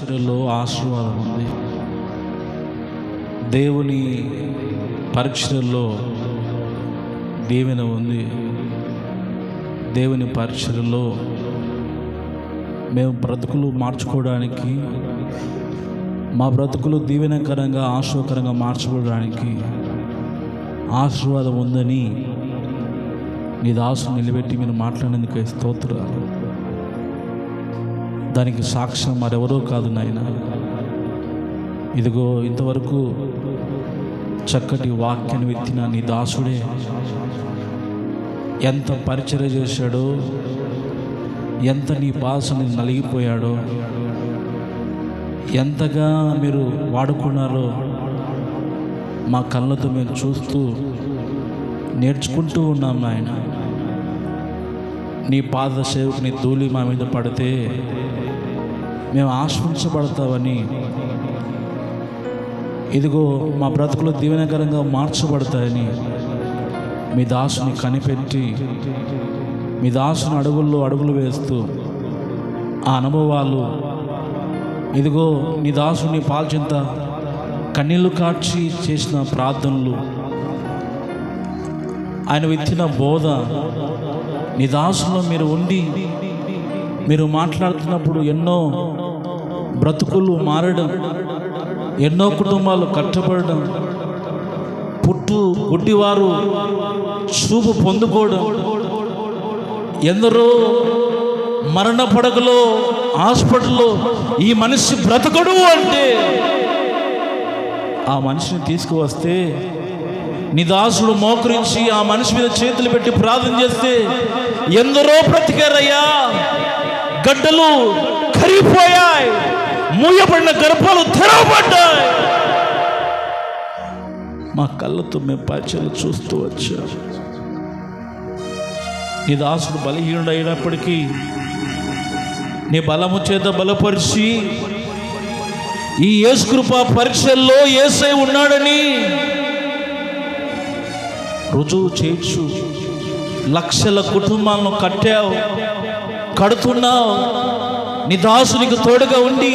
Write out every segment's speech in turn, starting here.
పరిచర్యలో ఆశీర్వాదం ఉంది. దేవుని పరిచర్యలో దీవెన ఉంది. దేవుని పరిచర్యలో మేము బ్రతుకులు మార్చుకోవడానికి, మా బ్రతుకులు దీవెనకరంగా ఆశీర్వకరంగా మార్చుకోవడానికి ఆశీర్వాదం ఉందని నీ దాసుని నిలబెట్టి మీరు మాట్లాడేందుకు స్తోత్రాలు. దానికి సాక్ష్యం మరెవరో కాదు నాయన. ఇదిగో ఇంతవరకు చక్కటి వాక్యాన్ని విత్తిన నీ దాసుడే ఎంత పరిచర్య చేశాడో, ఎంత నీ భాషని నలిగిపోయాడో, ఎంతగా మీరు వాడుకున్నారో మా కళ్ళతో మేము చూస్తూ నేర్చుకుంటూ ఉన్నాం నాయన. నీ పాద సేవకుని ధూళి మా మీద పడితే మేము ఆశ్రయించబడతామని, ఇదిగో మా బ్రతుకులు దీవెనకరంగా మార్చబడతాయని మీ దాసుని కనిపెట్టి, మీ దాసుని అడుగుల్లో అడుగులు వేస్తూ ఆ అనుభవాలు, ఇదిగో నీ దాసుని పాల్చింత కన్నీళ్లు కార్చి చేసిన ప్రార్థనలు, ఆయన విత్తిన బోధ, నీ దాసులో మీరు ఉండి మీరు మాట్లాడుతున్నప్పుడు ఎన్నో బ్రతుకులు మారడం, ఎన్నో కుటుంబాలు కట్టబడడం, గుడ్డివారు చూపు పొందుకోవడం, ఎందరో మరణ పడకలో హాస్పిటల్లో ఈ మనిషి బ్రతకడు అంటే ఆ మనిషిని తీసుకువస్తే నీ దాసుడు మోకరించి ఆ మనిషి మీద చేతులు పెట్టి ప్రార్థన చేస్తే ఎందరో బ్రతికారయ్యా. గడ్డలు కరిగిపోయాయి, మూయబడిన గర్భాలు తెరవబడ్డాయి. మా కళ్ళతో మేము పరిచయలు చూస్తూ వచ్చాం. నీ దాసుడు బలహీనుడు అయినప్పటికీ నీ బలము చేత బలపరిచి ఈ యేసు కృప పరీక్షల్లో యేసై ఉన్నాడని రుజువు చేయొచ్చు. లక్షల కుటుంబాలను కట్టావు, కడుతున్నావు. నీ దాసునికి తోడుగా ఉండి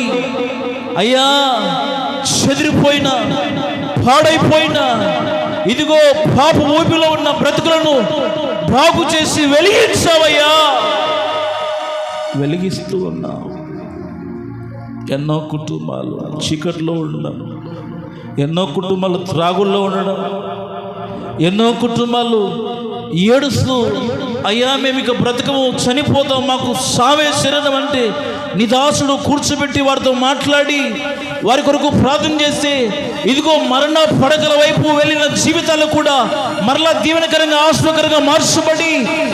అయ్యా చెదిరిపోయినా పాడైపోయినా ఇదిగో పాప ఊపిలో ఉన్న బ్రతుకులను బాగు చేసి వెలిగించావయ్యా. వెలిగిస్తూ ఉన్నావు. ఎన్నో కుటుంబాలు చీకట్లో ఉండడం, ఎన్నో కుటుంబాలు త్రాగుల్లో ఉండడం, ఎన్నో కుటుంబాలు ఏడుస్తూ అయ్యా మేము ఇక బ్రతకము, చనిపోతాం, మాకు సావే శరణం అంటే నీ దాసుడు కూర్చోబెట్టి వారితో మాట్లాడి వారి కొరకు ప్రార్థన చేస్తే ఇదిగో మరణ పడకల వైపు వెళ్ళిన జీవితాలు కూడా మరలా దీవెనకరంగా ఆశ్చర్యకరంగా మార్చబడి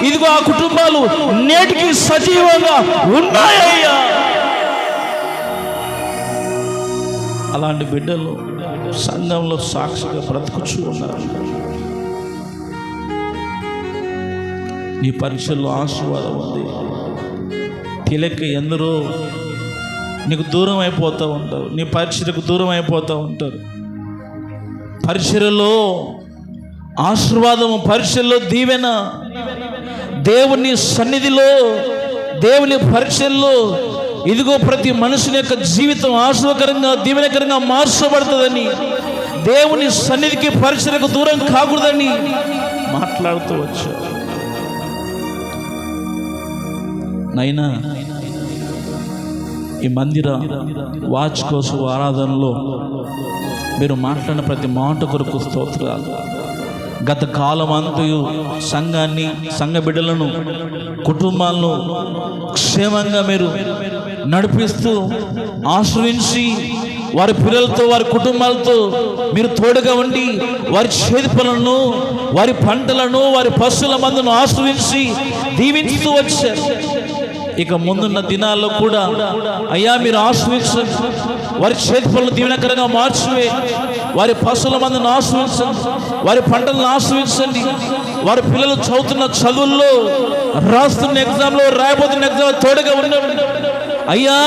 ఇదిగో ఆ కుటుంబాలు నేటికి సజీవంగా ఉన్నాయ్యా. అలాంటి బిడ్డలు సంఘంలో సాక్షిగా బ్రతుకుచూ ఉన్నారు. నీ పరీక్షల్లో ఆశీర్వాదం ఉంది. తెలియక ఎందరో నీకు దూరం అయిపోతూ ఉంటారు, నీ పరిచర్యకు దూరం అయిపోతూ ఉంటారు. పరిచర్యలో ఆశీర్వాదము, పరిచర్యలో దీవెన, దేవుని సన్నిధిలో, దేవుని పరిచర్యలో ఇదిగో ప్రతి మనుషుని యొక్క జీవితం ఆశీర్వకరంగా దీవెనకరంగా మార్చబడుతుందని, దేవుని సన్నిధికి పరిచర్యకు దూరం కాకూడదని మాట్లాడుతూ వచ్చారు. నైనా ఈ మందిర వాచ్ కోసం ఆరాధనలో మీరు మాట్లాడిన ప్రతి మాట కొరకు స్తోత్రాలు. గత కాలం అంతయు సంఘాన్ని, సంఘ బిడ్డలను, కుటుంబాలను క్షేమంగా మీరు నడిపిస్తూ ఆశ్రయించి వారి పిల్లలతో, వారి కుటుంబాలతో మీరు తోడుగా ఉండి వారి చేతి పనులను, వారి పంటలను, వారి పశువుల మందును ఆశ్రయించి దీవించుతూ వచ్చారు. ఇక ముందున్న దినాల్లో కూడా అయ్యా మీరు ఆశ్రయించండి, వారి చేతి పనులు దీవెనకరంగా మార్చివే, వారి పశువుల మందును ఆశ్రయించండి, వారి పంటలను ఆశ్రయించండి, వారి పిల్లలు చదువుతున్న చదువుల్లో, రాస్తున్న ఎగ్జామ్లో, రాయబోతున్న ఎగ్జామ్ తోడుగా ఉండండి అయ్యా.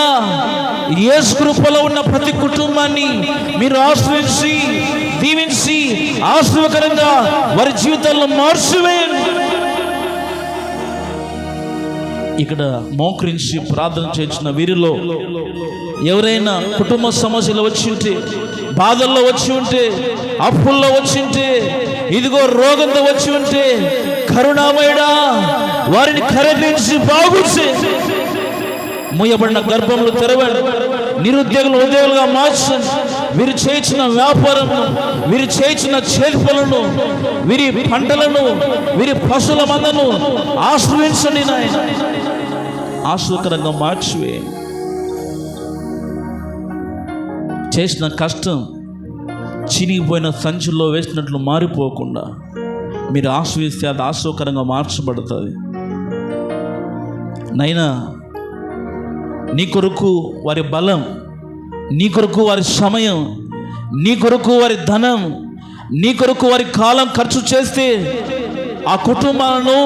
యేసు కృపలో ఉన్న ప్రతి కుటుంబాన్ని మీరు ఆశ్రయించి దీవించి ఆశీర్వకరంగా వారి జీవితాల్లో మార్చివేయండి. ఇక్కడ మోకరించి ప్రార్థన చేసిన వీరిలో ఎవరైనా కుటుంబ సమస్యలు వచ్చి ఉంటే, బాధల్లో వచ్చి ఉంటే, అప్పుల్లో వచ్చి ఉంటే, ఇదిగో రోగంతో వచ్చి ఉంటే, కరుణామయుడా వారిని కరుణించి బాగు చేసి మూయబడిన గర్భంలో తెరవండి. నిరుద్యోగులు ఉద్యోగులుగా మార్చండి. వీరు చేయించిన వ్యాపారము, వీరు చేయించిన చేర్పులను, వీరి పంటలను, వీరి పశువుల మందను ఆశ్రయించండి నాయన. ఆశ్రయకరంగా మార్చివేయండి. చేసిన కష్టం చినిగిపోయిన సంచుల్లో వేసినట్లు మారిపోకుండా మీరు ఆశ్రయిస్తే అది ఆశ్రయకరంగా మార్చబడుతుంది. నైనా నీ కొరకు వారి బలం, నీ కొరకు వారి సమయం, నీ కొరకు వారి ధనం, నీ కొరకు వారి కాలం ఖర్చు చేస్తే ఆ కుటుంబాలను,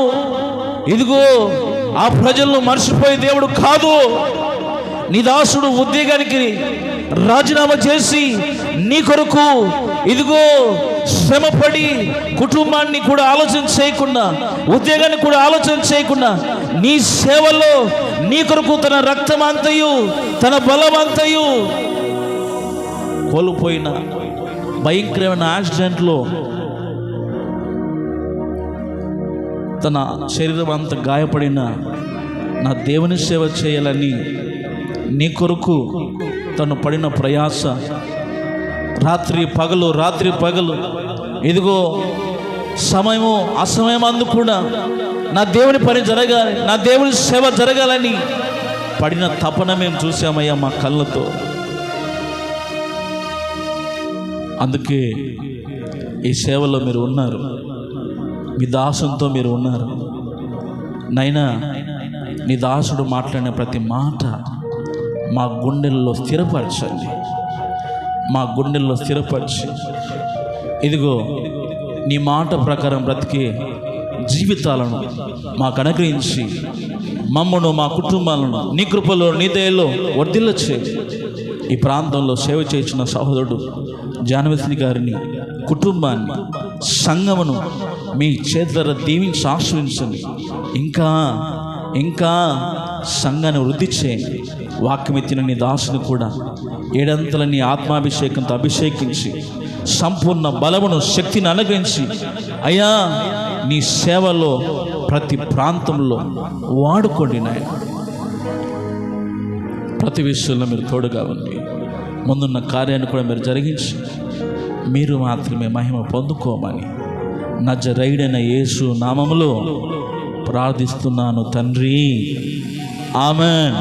ఇదిగో ఆ ప్రజలను మర్చిపోయే దేవుడు కాదు. నీ దాసుడు ఉద్యోగానికి రాజీనామా చేసి నీ కొరకు ఇదిగో శ్రమపడి కుటుంబాన్ని కూడా ఆలోచన చేయకుండా, ఉద్యోగాన్ని కూడా ఆలోచన చేయకుండా నీ సేవలో నీ కొరకు తన రక్తమంతయు తన బలమంతయు కోల్పోయిన భయంకరమైన యాక్సిడెంట్లో తన శరీరం అంతా గాయపడిన నా దేవుని సేవ చేయాలని నీ కొరకు తను పడిన ప్రయాస, రాత్రి పగలు ఇదిగో సమయము అసమయం అందు కూడా నా దేవుని పని జరగాలి, నా దేవుని సేవ జరగాలని పడిన తపన మేము చూసామయ్యా మా కళ్ళతో. అందుకే ఈ సేవలో మీరు ఉన్నారు, మీ దాసునితో మీరు ఉన్నారు. నైనా నీ దాసుడు మాట్లాడిన ప్రతి మాట మా గుండెల్లో స్థిరపరచండి, మా గుండెల్లో స్థిరపరిచి ఇదిగో నీ మాట ప్రకారం బ్రతికే జీవితాలను మాకు అనుగ్రహించి మమ్మను, మా కుటుంబాలను నీ కృపలో, నీ దయలో వర్ధిల్ల చేయి. ఈ ప్రాంతంలో సేవ చేసిన సహోదరుడు జానవశ్రీ గారిని, కుటుంబాన్ని, సంఘమును మీ చేతుల దీవించి ఆశ్రయించండి. ఇంకా సంఘాన్ని వృద్ధి చేయండి. వాక్యమెత్తిన నీ దాసుని కూడా ఏడంతల నీ ఆత్మాభిషేకంతో అభిషేకించి సంపూర్ణ బలమును, శక్తిని అనుగ్రహించి అయ్యా నీ సేవలో ప్రతి ప్రాంతంలో వాడుకోండి నాయన. ప్రతి విషయంలో మీరు తోడుగా ఉండి ముందున్న కార్యాన్ని కూడా మీరు జరిగించి మీరు మాత్రమే మహిమ పొందుకోమని నజరేయుడైన యేసు నామములో ప్రార్థిస్తున్నాను తండ్రి. ఆమేన్.